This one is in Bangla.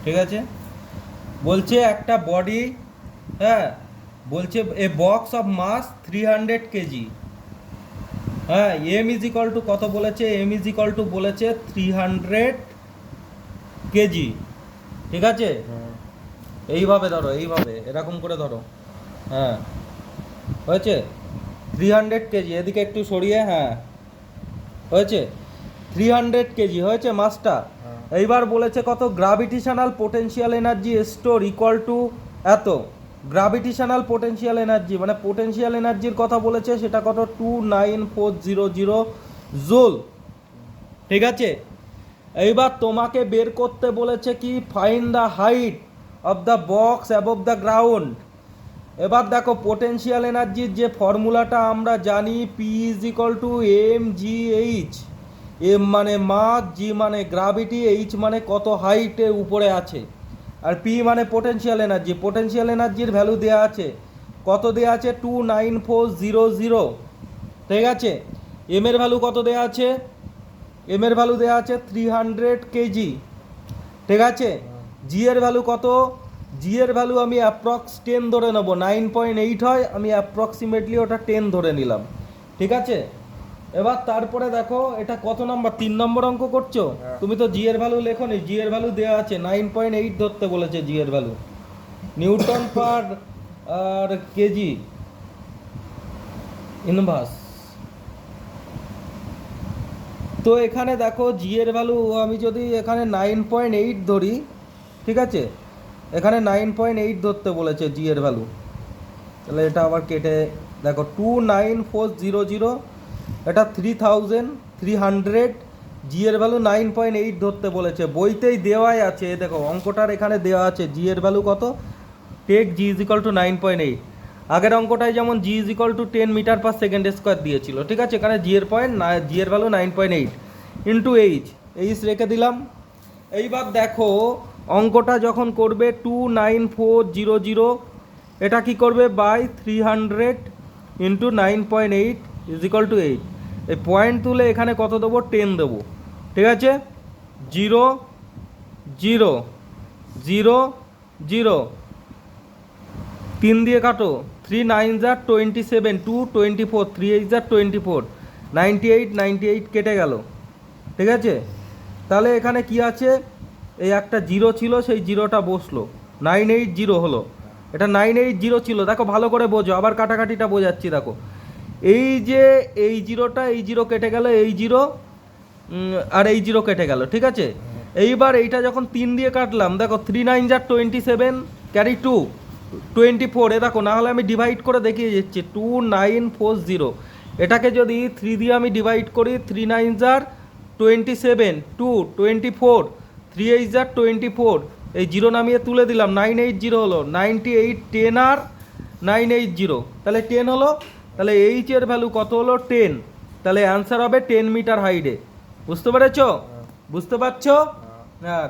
ঠিক আছে। বলছে একটা বডি, হ্যাঁ, বলছে এ বক্স অফ মাস 300 কেজি, হ্যাঁ, এম ইজ ইকাল টু কত বলেছে, এম ইজ ইকাল টু বলেছে 300 কেজি, ঠিক আছে। এইভাবে ধরো, এইভাবে এরকম করে ধরো, হ্যাঁ, হয়েছে 300 কেজি, এদিকে একটু সরিয়ে, হ্যাঁ, হয়েছে 300 কেজি, হয়েছে মাসটা। এইবার বলেছে কত, gravitational potential energy store equal to এত। গ্রাভিটেশনাল পোটেনশিয়াল এনার্জি মানে পোটেনশিয়াল এনার্জির কথা বলেছে, সেটা কত 29400 জুল, ঠিক আছে। এইবার তোমাকে বের করতে বলেছে কি, find the height of the box above the ground. এবার দেখো পোটেনশিয়াল এনার্জির যে ফর্মুলাটা আমরা জানি, P is equal to M G H. M মানে মাস, জি মানে গ্রাভিটি, এইচ মানে কত হাইটে উপরে আছে, আর পি মানে পোটেনশিয়াল এনার্জি। পোটেনশিয়াল এনার্জির ভ্যালু দেওয়া আছে, কত দেওয়া আছে 29400, ঠিক আছে। এম এর ভ্যালু কত দেওয়া আছে, এম এর ভ্যালু দেওয়া আছে 300 কেজি, ঠিক আছে। জি এর ভ্যালু কত, জি এর ভ্যালু আমি অ্যাপ্রক্স 10 ধরে নেবো, 9.8 হয়, আমি অ্যাপ্রক্সিমেটলি ওটা 10 ধরে নিলাম, ঠিক আছে। এবার তারপরে দেখো এটা কত নাম্বার, 3 নম্বর অঙ্ক করছো। তুমি তো জি এর ভ্যালু লেখো নি, জি এর ভ্যালু দেওয়া আছে 9.8 ধরতে বলেছে, জি এর ভ্যালু নিউটন পার আর কেজি ইনভার্স। তো এখানে দেখো জি এর ভ্যালু আমি যদি এখানে 9.8 ধরি, ঠিক আছে, এখানে 9.8 ধরতে বলেছে জি এর ভ্যালু, তাহলে এটা আবার কেটে দেখো 29400, এটা 3300, জি এর ভ্যালু 9.8 ধরতে বলেছে, বইতেই দেওয়াই আছে, দেখো অঙ্কটার এখানে দেওয়া আছে জি এর ভ্যালু কত, take g is equal to 9.8। আগের অঙ্কটায় যেমন g is equal to 10 metre per second square দিয়েছিল, ঠিক আছে, এখানে জি এর জি এর ভ্যালু 9.8 ইন্টু এইচ, এইচ রেখে দিলাম। এইবার দেখো অঙ্কটা যখন করবে 29400, এটা কি করবে by 300 into 9.8 is equal to 8। এই পয়েন্ট তুলে এখানে কত দেবো, 10 দেবো, ঠিক আছে। 0 0 0 0, 3 দিয়ে কাটো, 3 9 যা 27, 2 24, 3 8 যা 24, 98 98 কেটে গেল, ঠিক আছে। তাহলে এখানে কি আছে, এই একটা জিরো ছিল, সেই জিরোটা বসলো, 980 হলো, এটা 980 ছিল, দেখো ভালো করে বোঝো, আবার কাটাকাটিটা বোঝাচ্ছি, দেখো এই যে এই জিরোটা, এই জিরো কেটে গেল, এই জিরো আর এই জিরো কেটে গেল, ঠিক আছে। এইবার এইটা যখন 3 দিয়ে কাটলাম, দেখো 3 9 যা 27, ক্যারি 2 24, এ দেখো না হলে আমি ডিভাইড করে দেখিয়ে দিচ্ছি, 2940, এটাকে যদি 3 দিয়ে আমি ডিভাইড করি, 3 9 যার 27, 2 24, 3 8 যার 24, এই জিরো নামিয়ে তুলে দিলাম, 980 হলো, 98 10 আর 980, তাহলে 10 হলো, তাহলে এইচ এর ভ্যালু কত হলো 10, তাহলে অ্যান্সার হবে 10 মিটার হাইটে। বুঝতে পেরেছো, বুঝতে পারছো, হ্যাঁ।